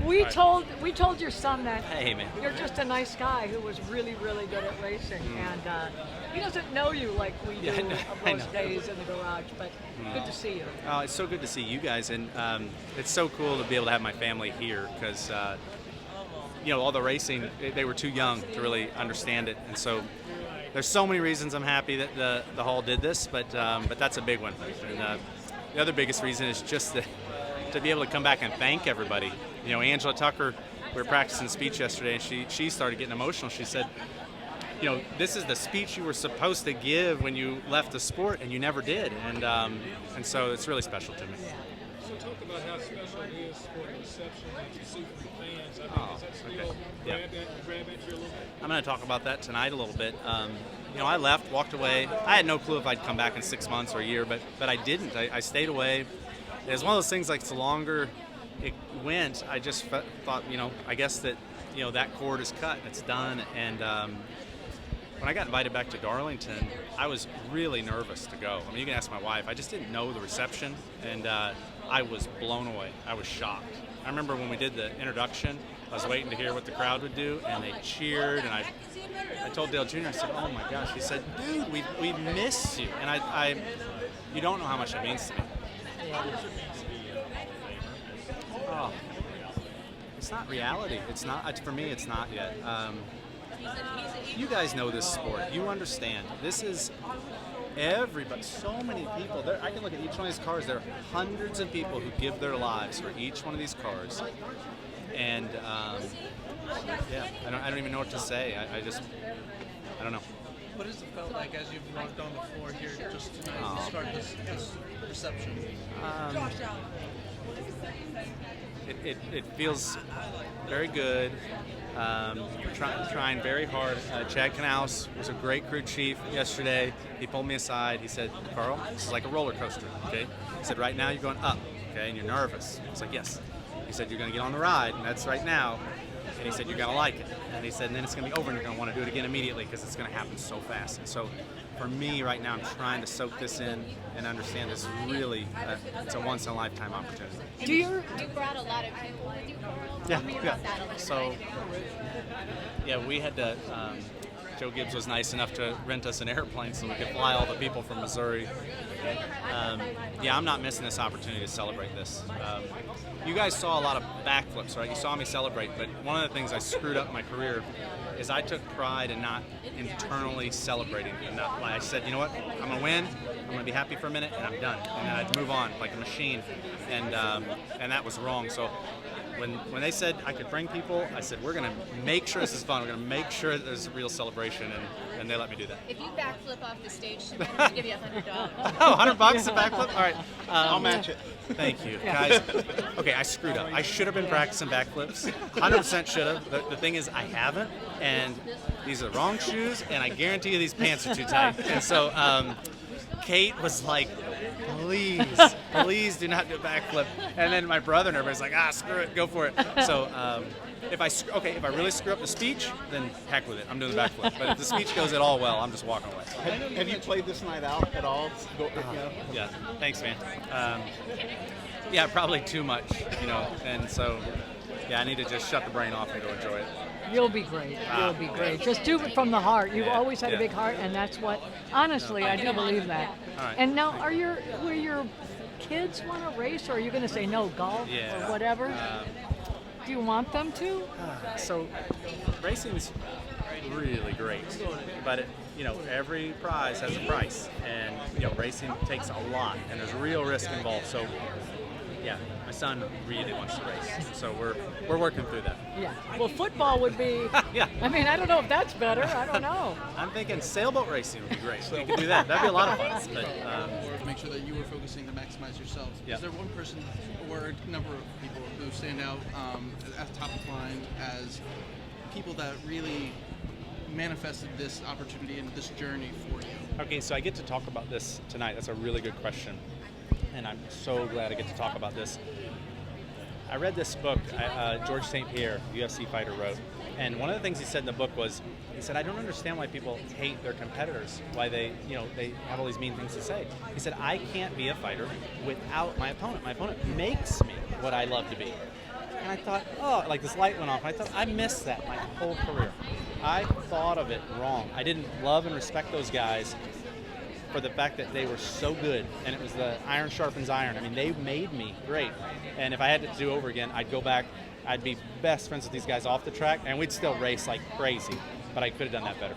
We told your son that Hey, man. you're just a nice guy who was really, really good at racing, and he doesn't know you like we do of those days in the garage. But good to see you. Oh, it's so good to see you guys, and it's so cool to be able to have my family here because all the racing, they were too young to really understand it, and so there's so many reasons I'm happy that the Hall did this, but that's a big one. And the other biggest reason is just to be able to come back and thank everybody. Angela Tucker, we were practicing speech yesterday, and she started getting emotional. She said, this is the speech you were supposed to give when you left the sport, and you never did, and so it's really special to me. So talk about how special it is for the reception that you see from the fans. I mean, is that still grab at you a little bit? I'm going to talk about that tonight a little bit. I left, walked away. I had no clue if I'd come back in 6 months or a year, but I didn't. I stayed away. It was one of those things, like, the longer it went, I just thought, I guess that, that cord is cut, it's done. And when I got invited back to Darlington, I was really nervous to go. I mean, you can ask my wife. I just didn't know the reception, and I was blown away. I was shocked. I remember when we did the introduction, I was waiting to hear what the crowd would do, and they cheered, and I told Dale Jr., I said, oh my gosh. He said, dude, we miss you. And you don't know how much it means to me. Oh, it's not reality. It's not, for me, it's not yet. You guys know this sport. You understand. This is everybody, so many people. I can look at each one of these cars. There are hundreds of people who give their lives for each one of these cars. And I don't even know what to say. I don't know. What has it felt like as you've walked on the floor here just tonight to start this reception? It feels very good. Trying very hard. Chad Knaus was a great crew chief yesterday. He pulled me aside. He said, Carl, this is like a roller coaster, okay? He said, right now you're going up, okay, and you're nervous. I was like, yes. He said, you're going to get on the ride, and that's right now. And he said, you're going to like it. And he said, and then it's going to be over, and you're going to want to do it again immediately because it's going to happen so fast. And so for me right now, I'm trying to soak this in and understand this really, it's a once-in-a-lifetime opportunity. You brought a lot of people with you, Carl. Tell me about that a little bit. So, we had to, Joe Gibbs was nice enough to rent us an airplane so we could fly all the people from Missouri. I'm not missing this opportunity to celebrate this. You guys saw a lot of backflips, right? You saw me celebrate, but one of the things I screwed up in my career is I took pride in not internally celebrating. And I said, you know what, I'm going to win, I'm going to be happy for a minute, and I'm done. And then I'd move on like a machine, and that was wrong. So when they said I could bring people, I said, we're going to make sure this is fun. We're going to make sure that there's a real celebration, and they let me do that. If you backflip off the stage tonight, I'll give you $100. Oh, $100 a backflip? All right. I'll match it. Thank you. Guys, okay, I screwed up. I should have been practicing backflips. 100% should have. The thing is, I haven't, and these are the wrong shoes, and I guarantee you these pants are too tight. And so Kate was like, please do not do a backflip. And then my brother and everybody's like, screw it, go for it. So if I really screw up the speech, then heck with it. I'm doing the backflip. But if the speech goes at all well, I'm just walking away. Have you played this night out at all? Yeah, thanks, man. Probably too much, and so, I need to just shut the brain off and go enjoy it. You'll be great. You'll be great. Just do it from the heart. You've always had a big heart, and that's what, honestly, I do believe that. All right. And now, will your kids want to race, or are you going to say no, golf or whatever? Do you want them to? So, racing's really great, but every prize has a price, and racing takes a lot, and there's real risk involved. So, my son really wants to race, so we're working through that. Yeah. Well, football would be. I mean, I don't know if that's better. I don't know. I'm thinking sailboat racing would be great. So we could do that. That'd be a lot of fun. But, or make sure that you were focusing to maximize yourself. Is there one person or a number of people who stand out at the top of the line as people that really manifested this opportunity and this journey for you? Okay, so I get to talk about this tonight. That's a really good question, and I'm so glad I get to talk about this. I read this book George St. Pierre, UFC fighter, wrote, and one of the things he said in the book was, he said, I don't understand why people hate their competitors, why they have all these mean things to say. He said, I can't be a fighter without my opponent. My opponent makes me what I love to be. and I thought, oh, like this light went off. And I thought, I missed that my whole career. I thought of it wrong. I didn't love and respect those guys for the fact that they were so good, and it was the iron sharpens iron. I mean, they made me great. And if I had to do over again, I'd go back. I'd be best friends with these guys off the track, and we'd still race like crazy. But I could have done that better.